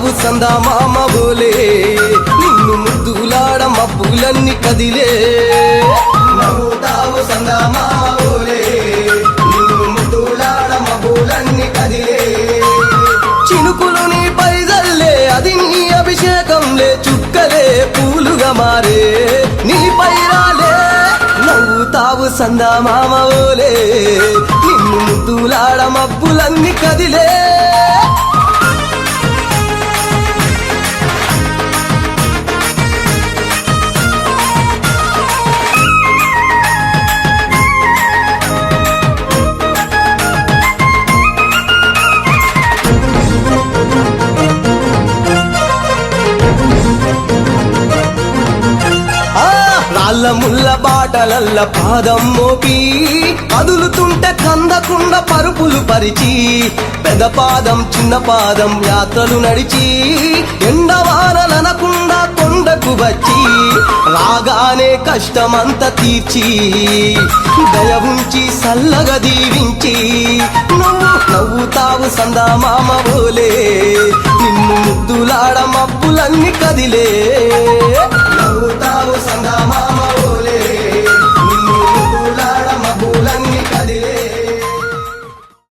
నవ్వుతావు సందా మామ బోలే నిన్ను ముద్దులాడ మబ్బులన్నీ కదిలే నవ్వుతావు సందా మామ బోలే నిన్ను ముద్దులాడ మబ్బులన్నీ కదిలే చినుకులు నీ పైదల్లే అది నీ అభిషేకంలే చుక్కలే పూలుగా మారే నీ పైరాలే నవ్వుతావు సందా మామ బోలే నిన్ను ముద్దులాడ మబ్బులన్నీ కదిలే రాళ్ళ ముళ్ళ బాటలల్ల పాదం మోపి కదులుతుంటే కందకుండ పరుపులు పరిచి పెద్ద పాదం చిన్న పాదం యాత్రలు నడిచి ఎండవానలనకుండా కొండకు వచ్చి రాగానే కష్టమంత తీర్చి దయ ఉంచి సల్లగా దీవించి నువ్వు నవ్వుతావు సందా మామ బోలే నిన్ను ముద్దులాడ మబ్బులన్నీ కదిలే